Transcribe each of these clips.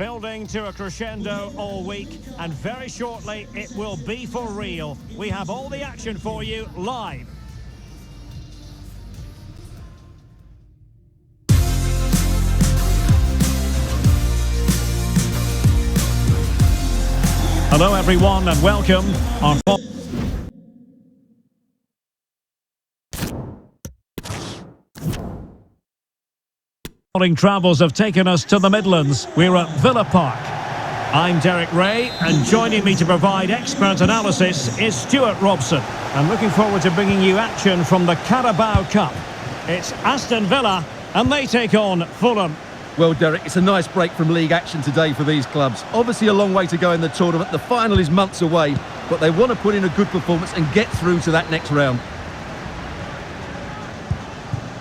Building to a crescendo all week, and very shortly it will be for real. We have all the action for you live. Hello everyone and welcome. Morning travels have taken us to the Midlands. We're at Villa Park. I'm Derek Ray, and joining me to provide expert analysis is Stuart Robson. I'm looking forward to bringing you action from the Carabao Cup. It's Aston Villa, and they take on Fulham. Well, Derek, it's a nice break from league action today for these clubs. Obviously a long way to go in the tournament. The final is months away, but they want to put in a good performance and get through to that next round.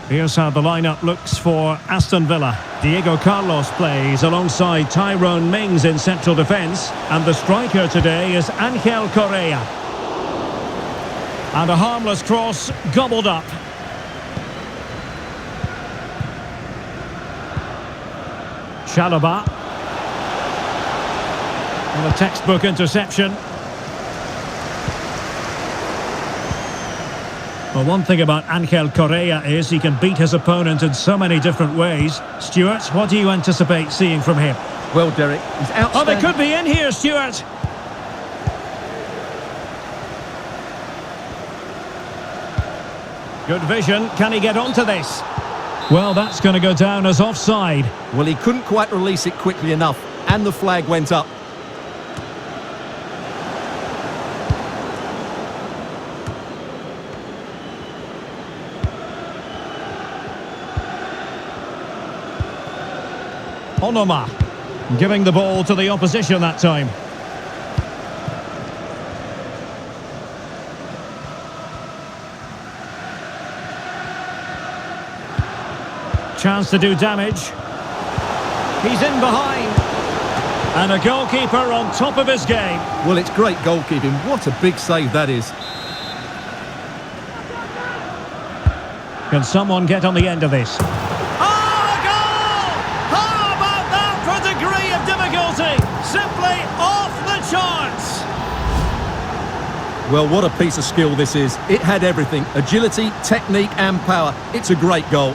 Here's how the lineup looks for Aston Villa. Diego Carlos plays alongside Tyrone Mings in central defence, and the striker today is Angel Correa. And a harmless cross gobbled up. Chalobah. And a textbook interception. Well, one thing about Angel Correa is he can beat his opponent in so many different ways. Stuart, what do you anticipate seeing from him? Well, Derek, he's outstanding. Oh, they could be in here, Stuart. Good vision. Can he get onto this? Well, that's going to go down as offside. Well, he couldn't quite release it quickly enough, and the flag went up. Onoma giving the ball to the opposition that time. Chance to do damage. He's in behind. And a goalkeeper on top of his game. Well, it's great goalkeeping. What a big save that is. Can someone get on the end of this? Simply off the charts. Well, what a piece of skill this is. It had everything: agility, technique and power. It's a great goal.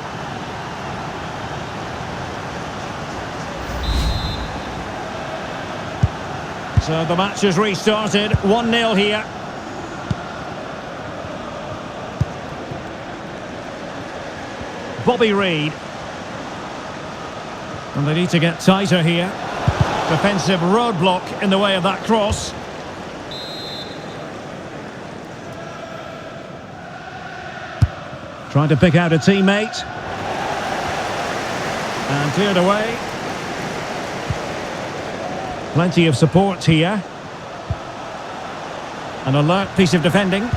So the match has restarted. 1-0 here. Bobby Reid. And they need to get tighter here. Defensive roadblock in the way of that cross. Trying to pick out a teammate. And cleared away. Plenty of support here. An alert piece of defending.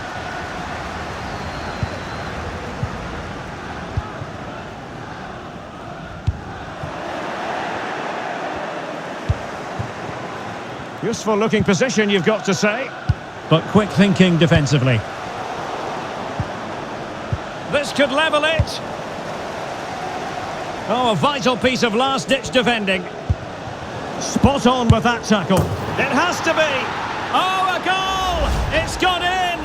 Useful looking position, you've got to say. But quick thinking defensively. This could level it. Oh, a vital piece of last-ditch defending. Spot on with that tackle. It has to be. Oh, a goal! It's gone in!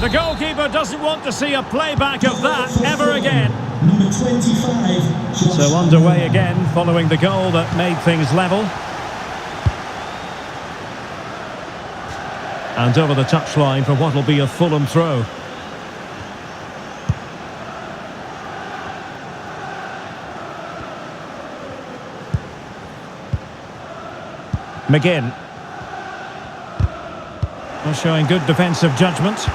The goalkeeper doesn't want to see a playback of that ever again. Number 25. So underway again following the goal that made things level. And over the touchline for what will be a Fulham throw. McGinn. Well, showing good defensive judgment.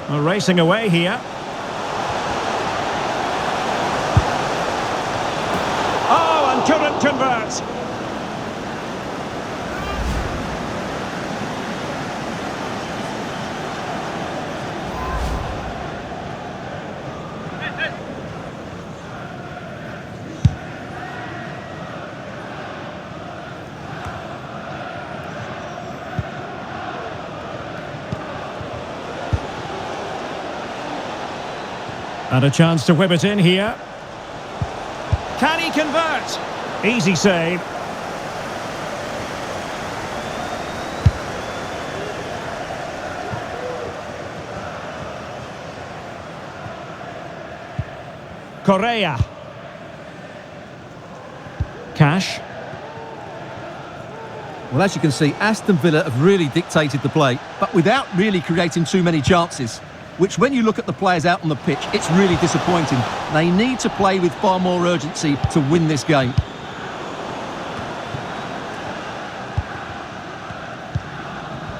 Well, racing away here. Oh, and couldn't convert. And a chance to whip it in here. he convert? Easy save. Correa. Cash. Well, as you can see, Aston Villa have really dictated the play, but without really creating too many chances, which when you look at the players out on the pitch, it's really disappointing. They need to play with far more urgency to win this game.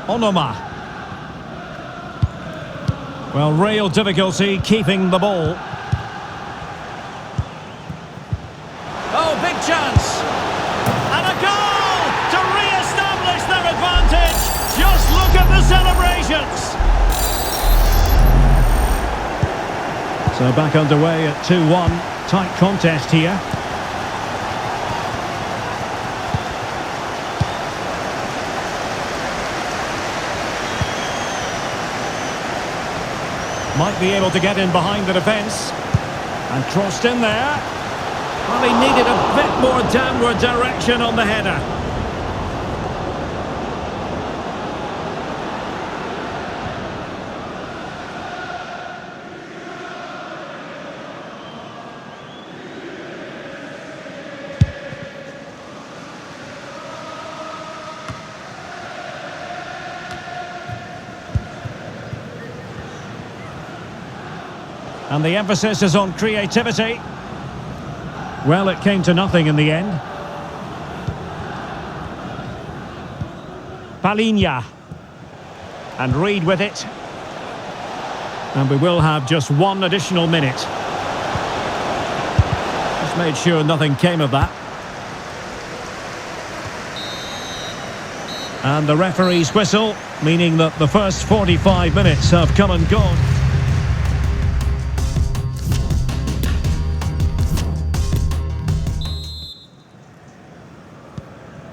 Onoma. Well, real difficulty keeping the ball. Oh, big chance. And a goal to re-establish their advantage. Just look at the celebrations. So back underway at 2-1. Tight contest here. Might be able to get in behind the defence. And crossed in there. Well, he needed a bit more downward direction on the header. And the emphasis is on creativity. Well, it came to nothing in the end. Palinya. And Reed with it. And we will have just one additional minute. Just made sure nothing came of that. And the referee's whistle, meaning that the first 45 minutes have come and gone.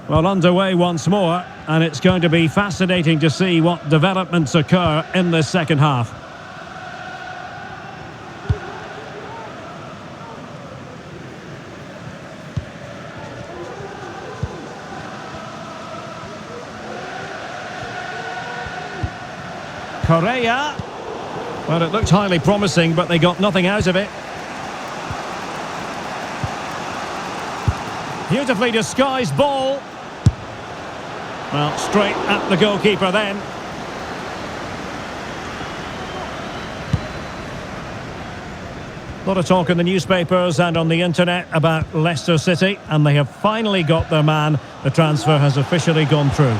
Well, underway once more, and it's going to be fascinating to see what developments occur in the second half. Correa. Well, it looked highly promising, but they got nothing out of it. Beautifully disguised ball. Well, straight at the goalkeeper then. A lot of talk in the newspapers and on the internet about Leicester City, and they have finally got their man. The transfer has officially gone through.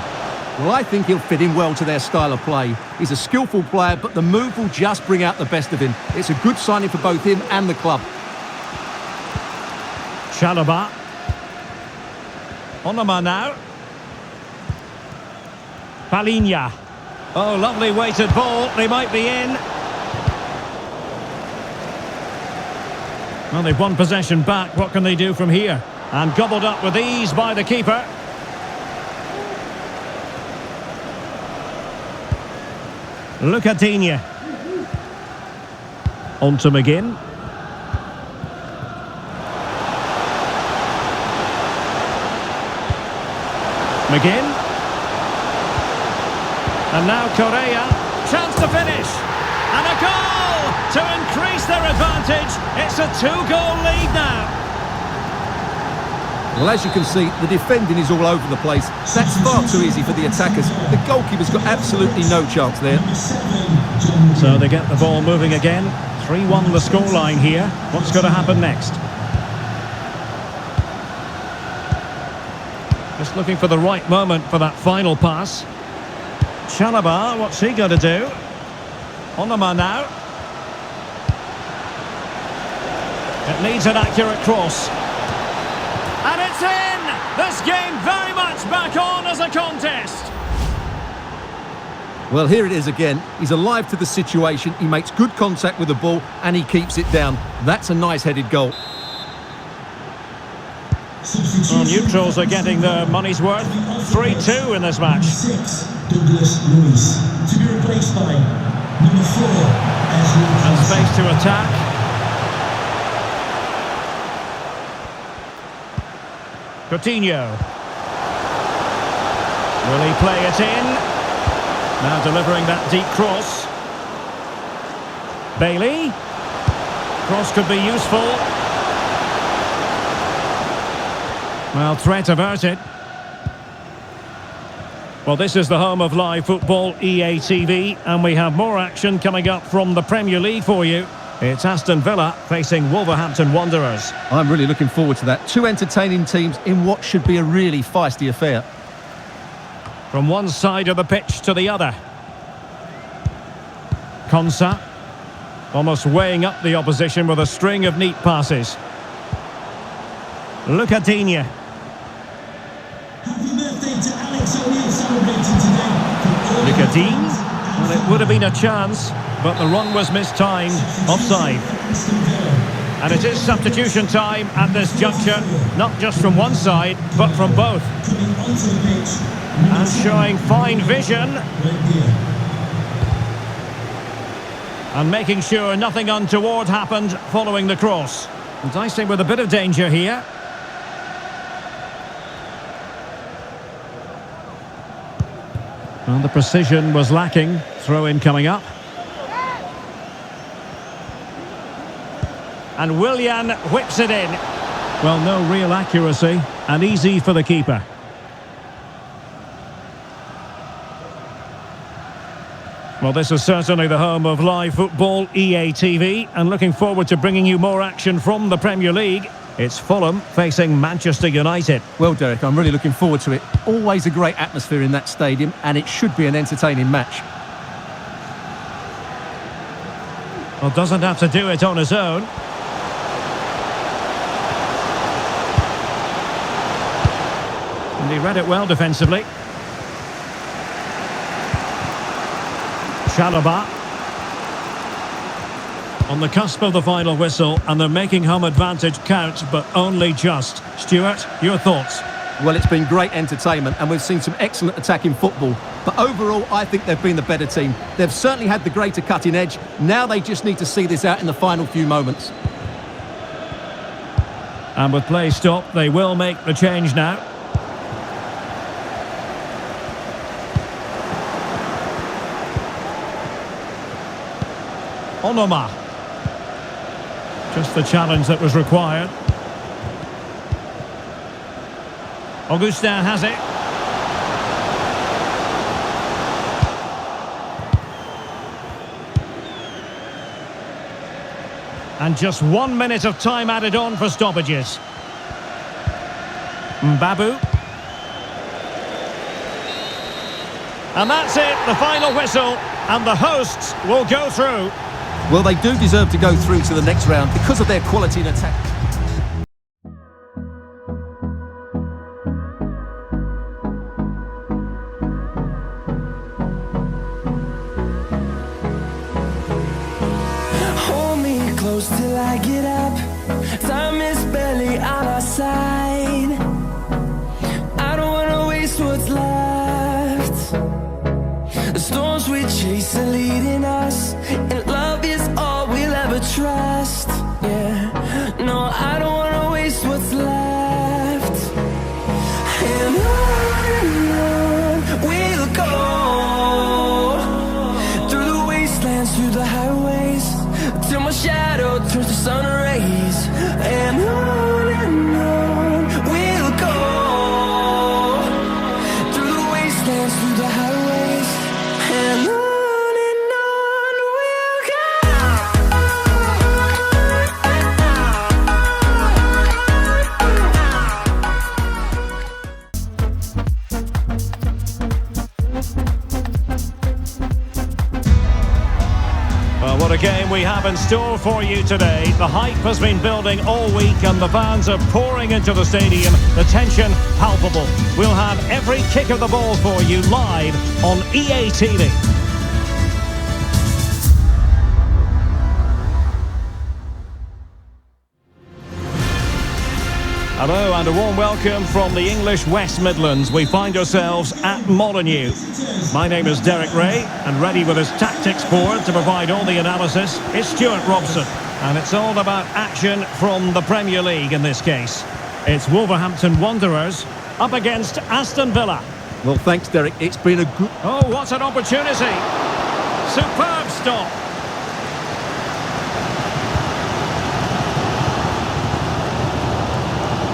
Well, I think he'll fit in well to their style of play. He's a skillful player, but the move will just bring out the best of him. It's a good signing for both him and the club. Chalobah. Onoma now. Palinya. Oh, lovely weighted ball. They might be in. Well, they've won possession back. What can they do from here? And gobbled up with ease by the keeper. Lucatinia. On to McGinn. McGinn. And now Correa. Chance to finish. And a goal to increase their advantage. It's a 2-goal lead now. Well, as you can see, the defending is all over the place. That's far too easy for the attackers. The goalkeeper's got absolutely no chance there. So they get the ball moving again. 3-1 the scoreline here. What's going to happen next? Just looking for the right moment for that final pass. Chalobah, what's he going to do? Onoma now. It needs an accurate cross. And it's in! This game very much back on as a contest. Well, here it is again. He's alive to the situation. He makes good contact with the ball and he keeps it down. That's a nice headed goal. Well, neutrals are getting their money's worth. 3-2 in this match. Douglas Luiz to be replaced by number 4 And space to attack. Coutinho. Will he play it in? Now delivering that deep cross. Bailey. Cross could be useful. Well, threat averted. Well, this is the home of live football, EA TV, and we have more action coming up from the Premier League for you. It's Aston Villa facing Wolverhampton Wanderers. I'm really looking forward to that. Two entertaining teams in what should be a really feisty affair. From one side of the pitch to the other. Konsa, almost weighing up the opposition with a string of neat passes. Lucadinha. Happy birthday to Alex O'Neill celebrating today. Lucadinha. Well, it would have been a chance, but the run was mistimed. Offside. And it is substitution time at this juncture, not just from one side, but from both. Coming onto the pitch. And showing fine vision. And making sure nothing untoward happened following the cross. And dicing with a bit of danger here. Well, the precision was lacking. Throw-in coming up. And Willian whips it in. Well, no real accuracy, and easy for the keeper. Well, this is certainly the home of live football, EA TV, and looking forward to bringing you more action from the Premier League. It's Fulham facing Manchester United. Well, Derek, I'm really looking forward to it. Always a great atmosphere in that stadium, and it should be an entertaining match. Well, doesn't have to do it on his own. And he read it well defensively. Chalobah. On the cusp of the final whistle, and they're making home advantage count, but only just. Stuart, your thoughts? Well, it's been great entertainment, and we've seen some excellent attacking football. But overall, I think they've been the better team. They've certainly had the greater cutting edge. Now they just need to see this out in the final few moments. And with play stopped, they will make the change now. Onoma. Just the challenge that was required. Augustin has it. And just 1 minute of time added on for stoppages. Mbabu. And that's it, the final whistle, and the hosts will go through. Well, they do deserve to go through to the next round because of their quality in attack. Hold me close till I get up. Time is barely on our side. I don't wanna waste what's left. The storms we chase are leading us, and love is all we'll ever trust. Yeah, no, I don't wanna waste what's left. And on we'll go, through the wastelands, through the highways, till my shadow turns to sun rays. And on we'll go, through the wastelands, through the highways, and on we'll go. Well, what a game we have in store for you today. The hype has been building all week and the fans are pouring into the stadium. The tension palpable. We'll have every kick of the ball for you live on EA TV. Hello and a warm welcome from the English West Midlands. We find ourselves at Molineux. My name is Derek Ray, and ready with his tactics board to provide all the analysis is Stuart Robson. And it's all about action from the Premier League in this case. It's Wolverhampton Wanderers up against Aston Villa. Well, thanks, Derek. It's been a good... Oh, what an opportunity. Superb stop.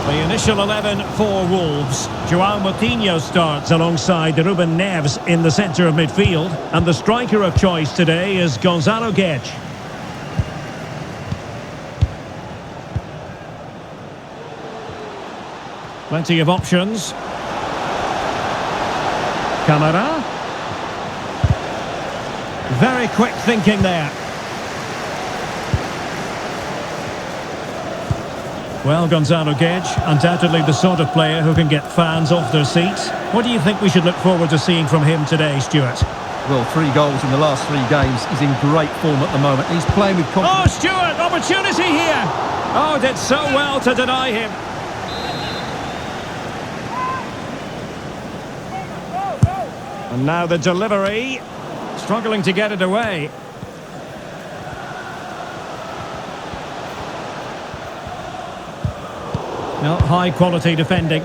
The initial 11 for Wolves. João Moutinho starts alongside Ruben Neves in the centre of midfield. And the striker of choice today is Gonzalo Guedes. Plenty of options. Camara. Very quick thinking there. Well, Gonzalo Guedes, undoubtedly the sort of player who can get fans off their seats. What do you think we should look forward to seeing from him today, Stuart? Well, 3 goals in the last 3 games. He's in great form at the moment. He's playing with confidence. Oh, Stuart, opportunity here. Oh, did so well to deny him. And now the delivery. Struggling to get it away. No, high quality defending.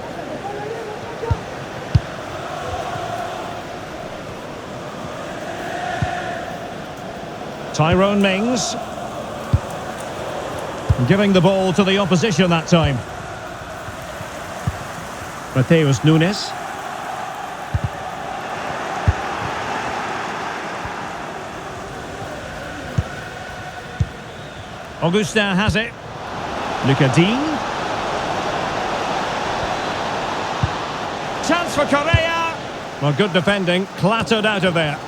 Tyrone Mings. Giving the ball to the opposition that time. Mateus Nunes. Augustin has it. Lucas Digne. Chance for Correa. Well, good defending, clattered out of there.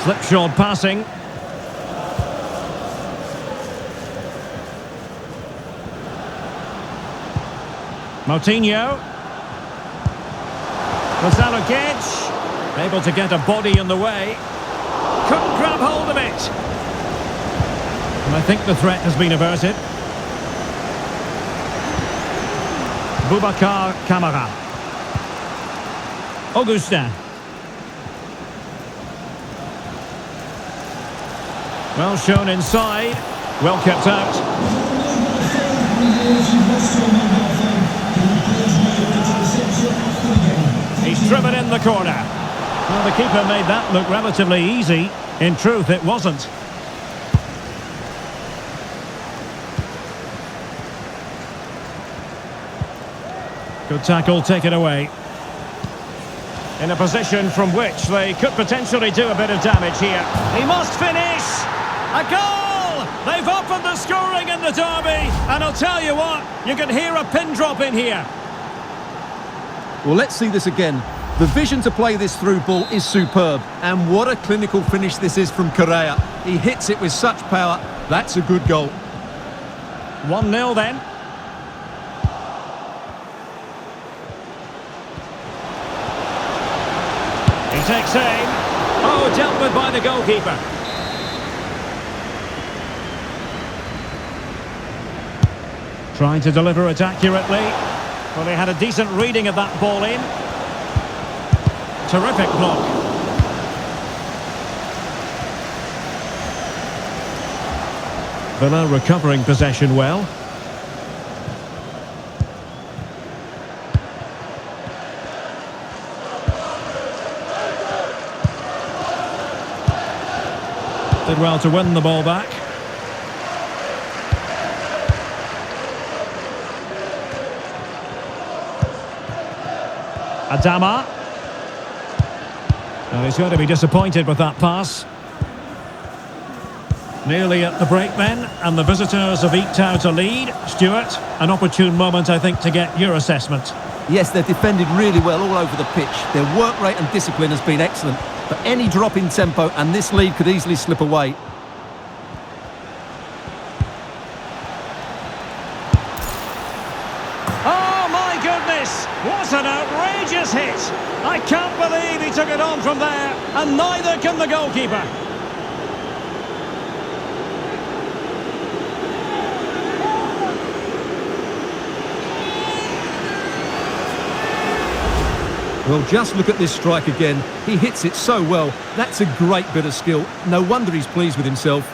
Slipshod passing. Moutinho. Gonzalo Guedes. Able to get a body in the way. Couldn't grab hold of it. And I think the threat has been averted. Boubacar Kamara. Augustin. Well shown inside. Well kept out. He's driven in the corner. Well, the keeper made that look relatively easy. In truth, it wasn't. Good tackle taken away. In a position from which they could potentially do a bit of damage here. He must finish! A goal! They've opened the scoring in the derby. And I'll tell you what, you can hear a pin drop in here. Well, let's see this again. The vision to play this through ball is superb. And what a clinical finish this is from Correa. He hits it with such power. That's a good goal. 1-0 then. He takes aim. Oh, dealt with by the goalkeeper. Trying to deliver it accurately. Well, they had a decent reading of that ball in. Terrific block. Villa recovering possession well. Did well to win the ball back. Adama. Well, he's going to be disappointed with that pass. Nearly at the break then, and the visitors have eked out a lead. Stuart, an opportune moment, I think, to get your assessment. Yes, they've defended really well all over the pitch. Their work rate and discipline has been excellent. But any drop in tempo and this lead could easily slip away. Oh, my goodness! What an outrageous hit! I can't believe he took it on from there, and neither can the goalkeeper. Well, just look at this strike again. He hits it so well. That's a great bit of skill. No wonder he's pleased with himself.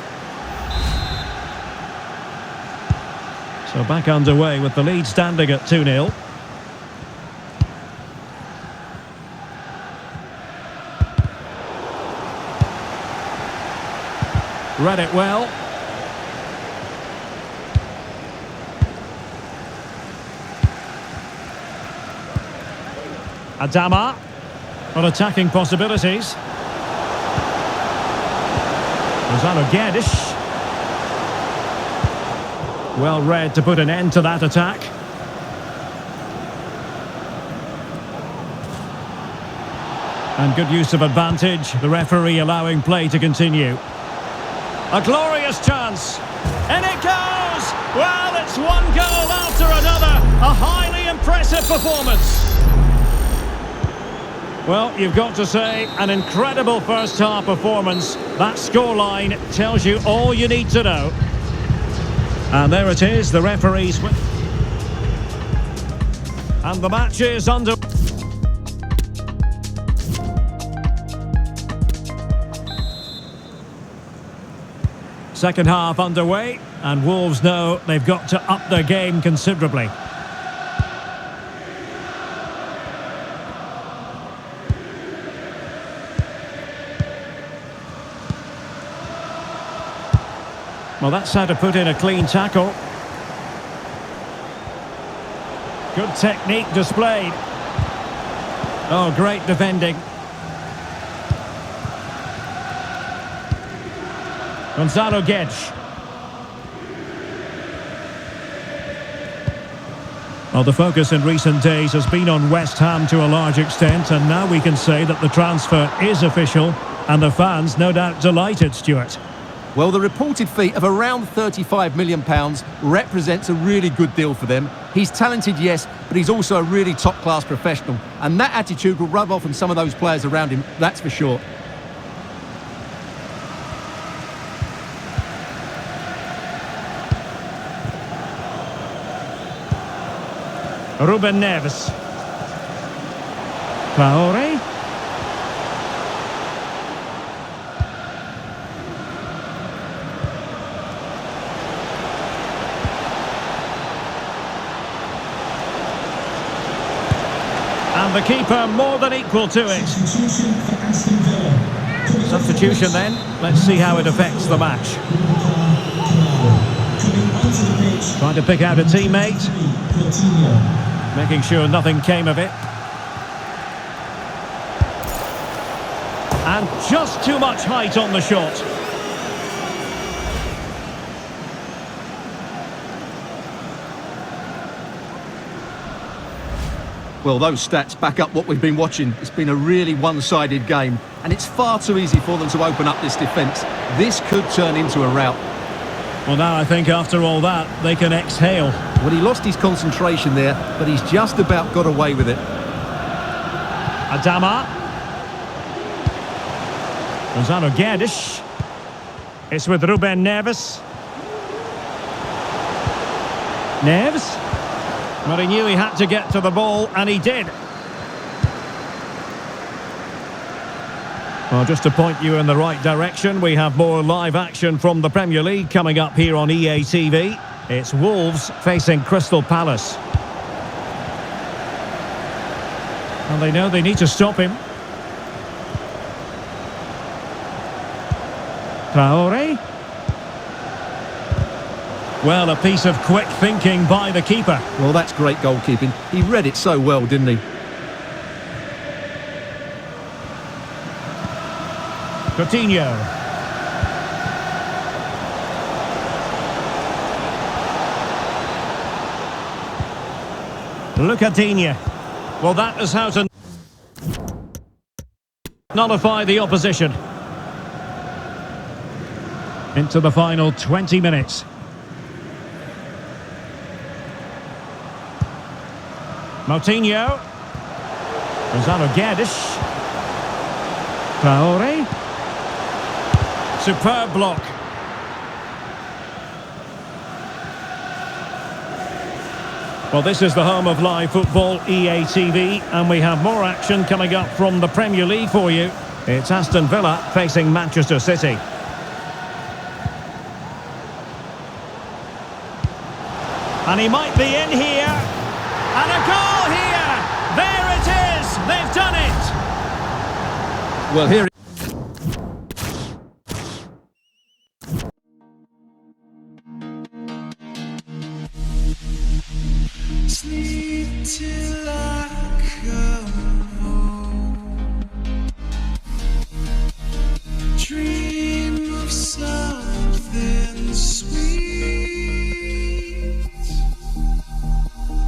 So back underway with the lead standing at 2-0. Read it well. Adama on attacking possibilities. Guedes. Well read to put an end to that attack. And good use of advantage. The referee allowing play to continue. A glorious chance. And it goes! Well, it's one goal after another. A highly impressive performance. Well, you've got to say, an incredible first-half performance. That scoreline tells you all you need to know. And there it is, the referee's... And the match is under... Second half underway, and Wolves know they've got to up their game considerably. Well, that's how to put in a clean tackle. Good technique displayed. Oh, great defending. Guedes. Well, the focus in recent days has been on West Ham to a large extent, and now we can say that the transfer is official, and the fans no doubt delighted, Stuart. Well, the reported fee of around £35 million represents a really good deal for them. He's talented, yes, but he's also a really top-class professional. And that attitude will rub off on some of those players around him, that's for sure. Ruben Neves. Traore. And the keeper more than equal to it. Substitution then. Let's see how it affects the match. Trying to pick out a teammate. Making sure nothing came of it. And just too much height on the shot. Well, those stats back up what we've been watching. It's been a really one-sided game, and it's far too easy for them to open up this defence. This could turn into a rout. Well, now I think after all that, they can exhale. Well, he lost his concentration there, but he's just about got away with it. Adama. Guedes. It's with Ruben Neves. Neves. But he knew he had to get to the ball, and he did. Well, just to point you in the right direction, we have more live action from the Premier League coming up here on EA TV. It's Wolves facing Crystal Palace. And they know they need to stop him. Traore. Well, a piece of quick thinking by the keeper. Well, that's great goalkeeping. He read it so well, didn't he? Coutinho. Coutinho. Well, that is how to nullify the opposition. Into the final 20 minutes. Coutinho. Guedes. Traore. Superb block. Well, this is the home of live football, EA TV, and we have more action coming up from the Premier League for you. It's Aston Villa facing Manchester City. And he might be in here. And a goal here! There it is! They've done it! Well, here Sleep till I come home. Dream of something sweet.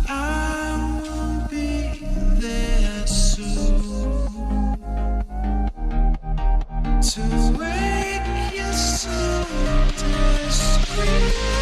I won't be there soon to wake you so discreet.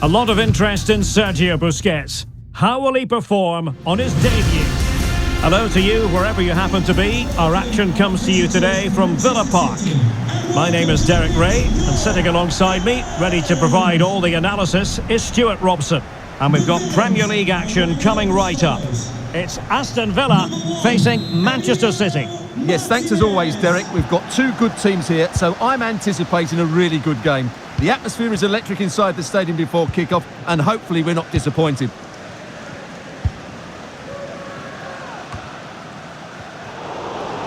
A lot of interest in Sergio Busquets. How will he perform on his debut? Hello to you, wherever you happen to be. Our action comes to you today from Villa Park. My name is Derek Ray, and sitting alongside me, ready to provide all the analysis, is Stuart Robson. And we've got Premier League action coming right up. It's Aston Villa facing Manchester City. Yes, thanks as always, Derek. We've got two good teams here, so I'm anticipating a really good game. The atmosphere is electric inside the stadium before kick-off, and hopefully we're not disappointed.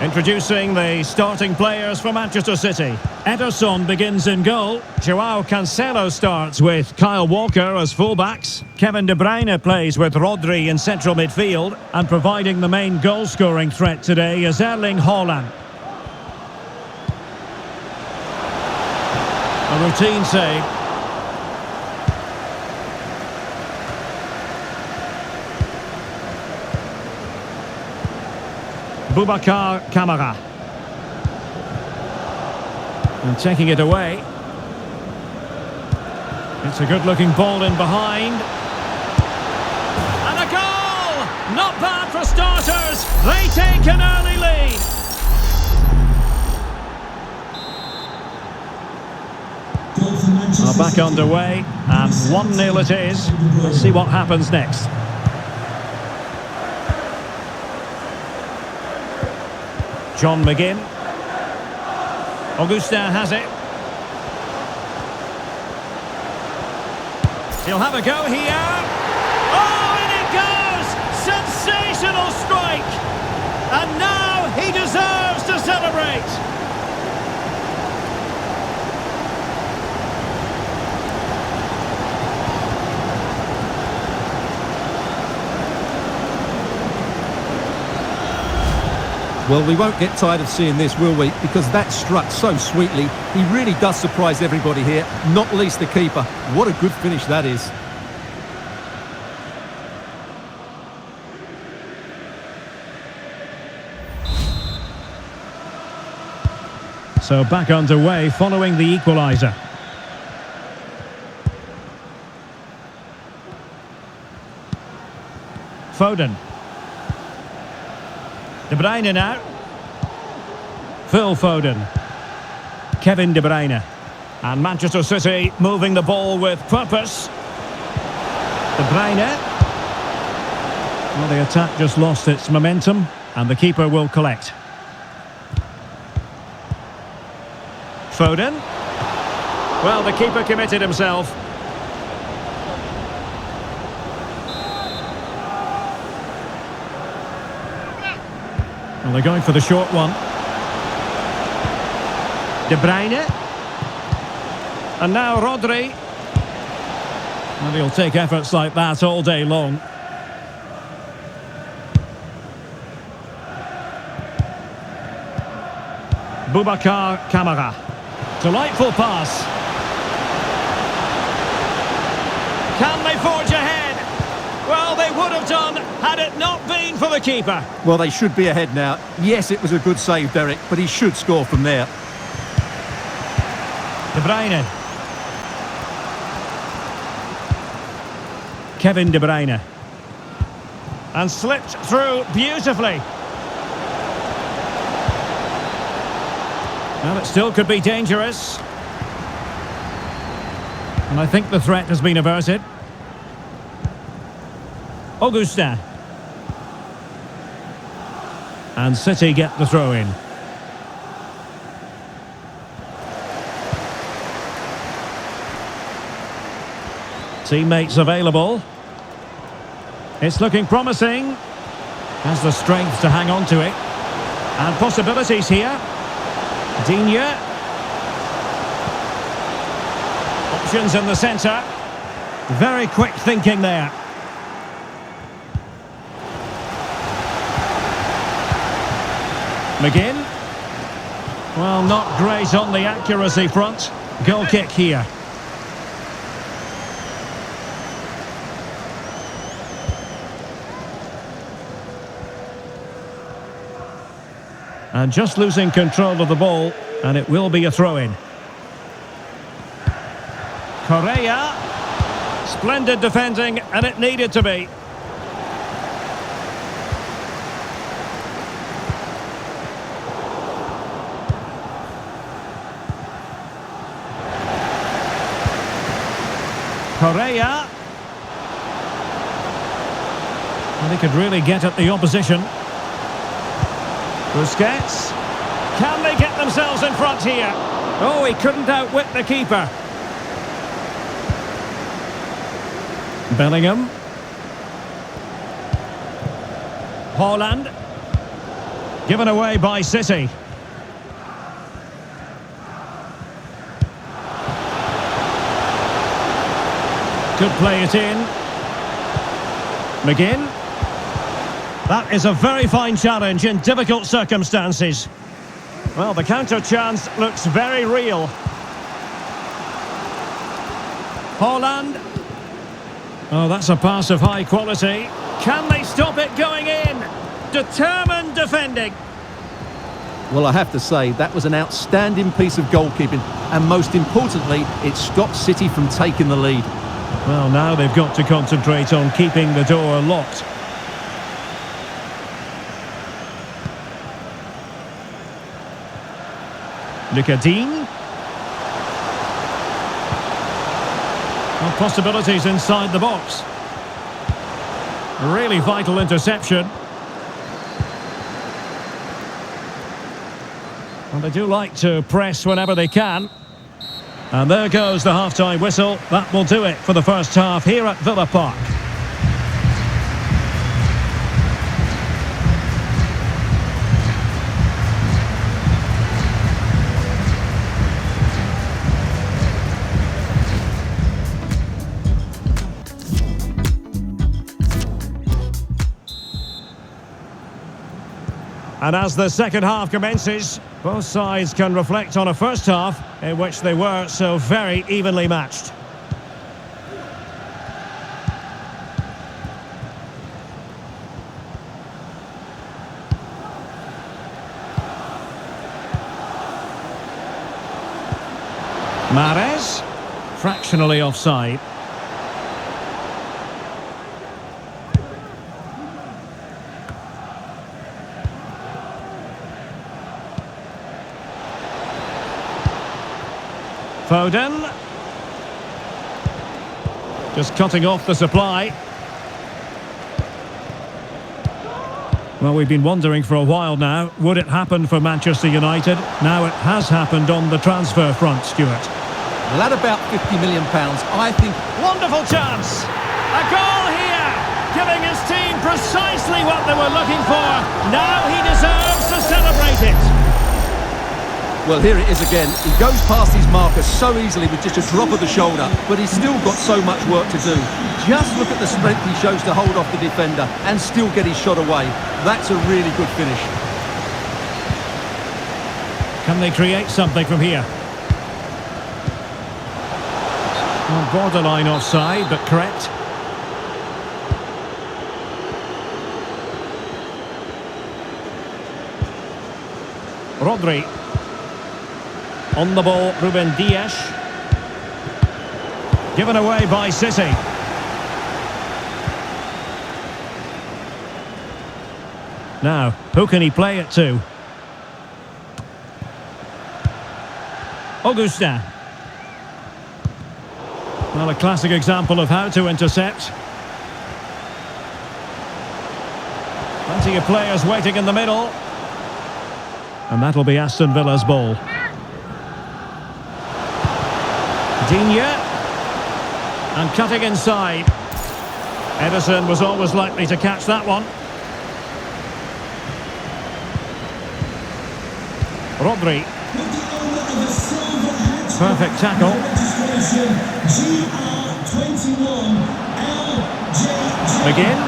Introducing the starting players for Manchester City. Ederson begins in goal. Joao Cancelo starts with Kyle Walker as fullbacks. Kevin De Bruyne plays with Rodri in central midfield. And providing the main goal-scoring threat today is Erling Haaland. A routine save. Boubacar Kamara. And taking it away. It's a good-looking ball in behind. And a goal! Not bad for starters. They take an early lead. Are back underway, and 1-0 it is. Let's see what happens next. John McGinn. Augustin has it. He'll have a go here. Oh, and it goes! Sensational strike! And now he deserves to celebrate. Well, we won't get tired of seeing this, will we? Because that struck so sweetly. He really does surprise everybody here, not least the keeper. What a good finish that is. So back underway following the equaliser. Foden. De Bruyne now. Phil Foden. Kevin De Bruyne. And Manchester City moving the ball with purpose. De Bruyne. Well, the attack just lost its momentum, and the keeper will collect. Foden. Well, the keeper committed himself. Well, they're going for the short one. De Bruyne. And now Rodri. And he'll take efforts like that all day long. Boubacar Kamara. Delightful pass. Can they forge ahead? Well, they would have done had it not been for the keeper. Well, they should be ahead now. Yes, it was a good save, Derek, but he should score from there. De Bruyne. Kevin De Bruyne. And slipped through beautifully. Well, it still could be dangerous. And I think the threat has been averted. Augustin. And City get the throw in. Teammates available. It's looking promising. Has the strength to hang on to it. And possibilities here. Digne. Options in the centre. Very quick thinking there. McGinn. Well, not great on the accuracy front. Goal kick here. And just losing control of the ball, and it will be a throw-in. Correa. Splendid defending, and it needed to be. Correa. And he could really get at the opposition. Busquets. Can they get themselves in front here? Oh, he couldn't outwit the keeper. Bellingham. Haaland. Given away by City. Could play it in. McGinn. That is a very fine challenge in difficult circumstances. Well, the counter chance looks very real. Haaland. Oh, that's a pass of high quality. Can they stop it going in? Determined defending. Well, I have to say, that was an outstanding piece of goalkeeping. And most importantly, it stopped City from taking the lead. Well, now they've got to concentrate on keeping the door locked. Lucadine. Well, possibilities inside the box. Really vital interception. Well, they do like to press whenever they can. And there goes the half-time whistle. That will do it for the first half here at Villa Park. And as the second half commences, both sides can reflect on a first half in which they were so very evenly matched. Mahrez, fractionally offside. Foden. Just cutting off the supply. Well, we've been wondering for a while now, would it happen for Manchester United? Now it has happened on the transfer front, Stuart. Well, at about £50 million, I think... Wonderful chance! A goal here! Giving his team precisely what they were looking for. Now he deserves to celebrate it. Well, here it is again. He goes past his marker so easily with just a drop of the shoulder, but he's still got so much work to do. Just look at the strength he shows to hold off the defender and still get his shot away. That's a really good finish. Can they create something from here? Well, borderline offside, but correct. Rodri. On the ball, Ruben Dias. Given away by City. Now, who can he play it to? Augustin. Well, a classic example of how to intercept. Plenty of players waiting in the middle. And that'll be Aston Villa's ball. And cutting inside. Ederson was always likely to catch that one. Rodri. Perfect tackle. McGinn.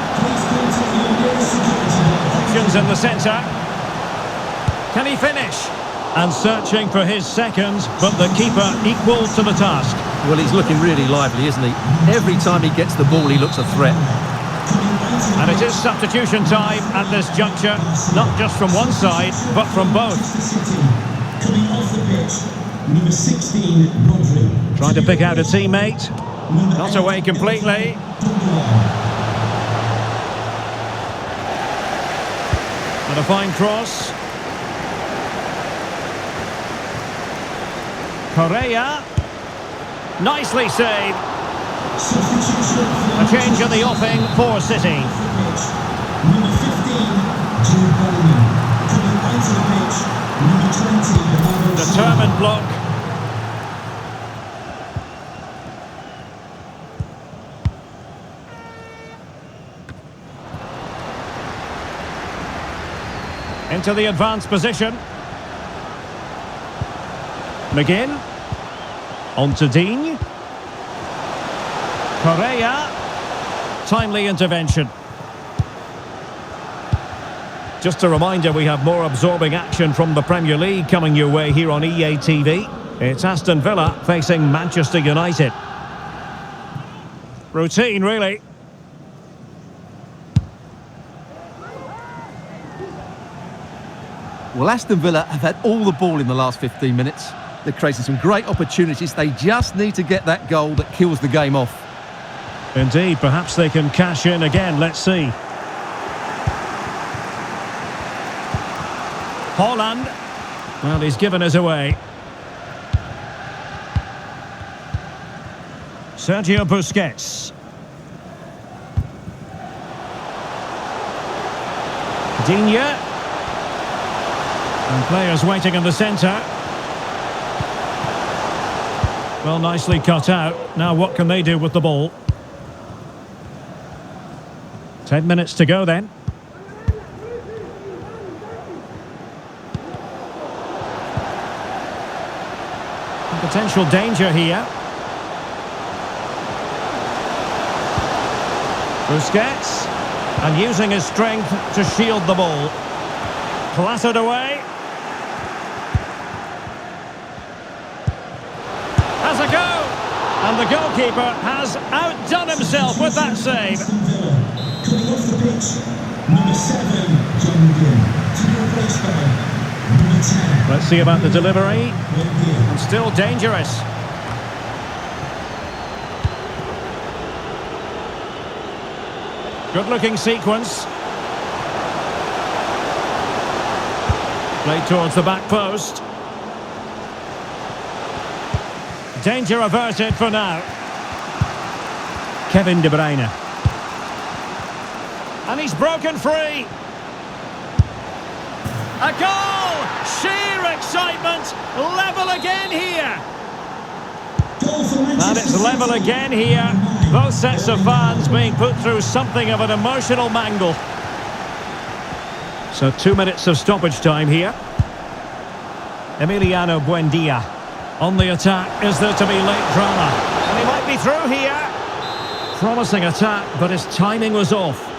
Options in the centre. Can he finish? And searching for his second, but the keeper equal to the task. Well, he's looking really lively, isn't he? Every time he gets the ball, he looks a threat. And it is substitution time at this juncture, not just from one side, but from both. Coming off the pitch, number 16, Memberi. Trying to pick out a teammate. Not away completely. And a fine cross. Correa. Nicely saved. A change in the offing for City. Number 15, coming onto the pitch. Number 20, Determined block. Into the advanced position. McGinn. On to Dean. Correa. Timely intervention. Just a reminder, we have more absorbing action from the Premier League coming your way here on EA TV. It's Aston Villa facing Manchester United. Routine, really. Well, Aston Villa have had all the ball in the last 15 minutes. They're creating some great opportunities. They just need to get that goal that kills the game off. Indeed, perhaps they can cash in again. Let's see. Haaland. Well, he's given us away. Sergio Busquets. Digne. And players waiting in the centre. Well, nicely cut out. Now what can they do with the ball? 10 minutes to go then. Potential danger here. Busquets. And using his strength to shield the ball. Clattered away. Has a go. And the goalkeeper has outdone himself with that save. coming off the pitch. Number 7, Dengan, to be replaced by number 10. Let's see about the delivery. And still dangerous. Good looking sequence. Played towards the back post. Danger averted for now. Kevin De Bruyne. And he's broken free. A goal! Sheer excitement. Level again here. And it's level again here. Both sets of fans being put through something of an emotional mangle. So 2 minutes of stoppage time here. Emiliano Buendia on the attack. Is there to be late drama? And he might be through here. Promising attack, but his timing was off.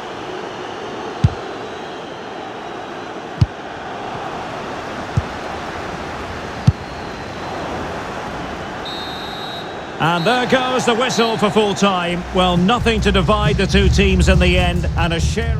And there goes the whistle for full time. Well, nothing to divide the two teams in the end, and a share.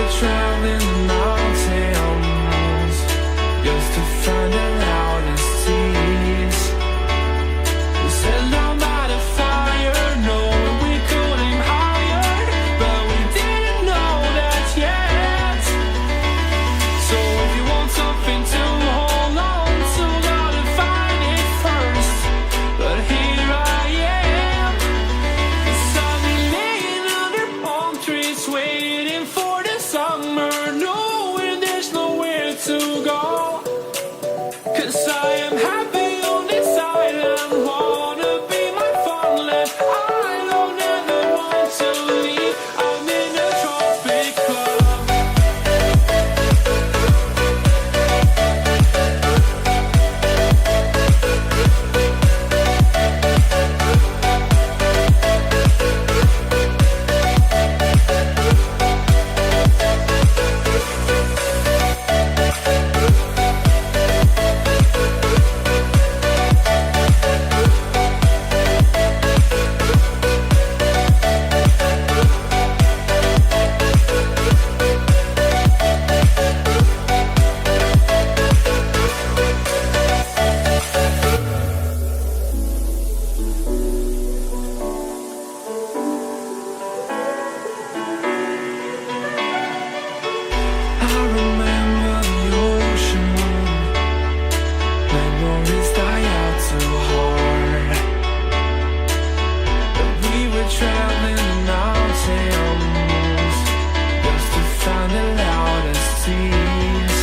were traveling the mountains just to find the loudest seas. We said down by the fire, knowing we could aim higher, but we didn't know that yet. So if you want something to hold on to, gotta find it first. But here I am, 'cause I've been laying under palm trees, waiting for the summer, knowing there's nowhere to go. 'Cause I am happy on this island, wanna be my farmland. I don't ever want to leave, I'm in a tropic club. I remember the ocean, memories die out too hard. But we were traveling the mountains just to find the loudest seas.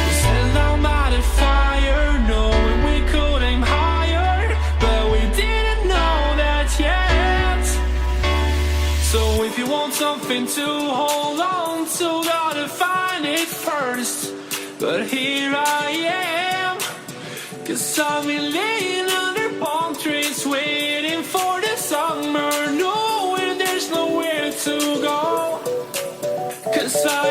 We sat down by the fire, knowing we could aim higher, but we didn't know that yet. So if you want something to hold on to, gotta find it first. But here I am, 'cause I've been laying under palm trees, waiting for the summer, knowing there's nowhere to go. 'Cause I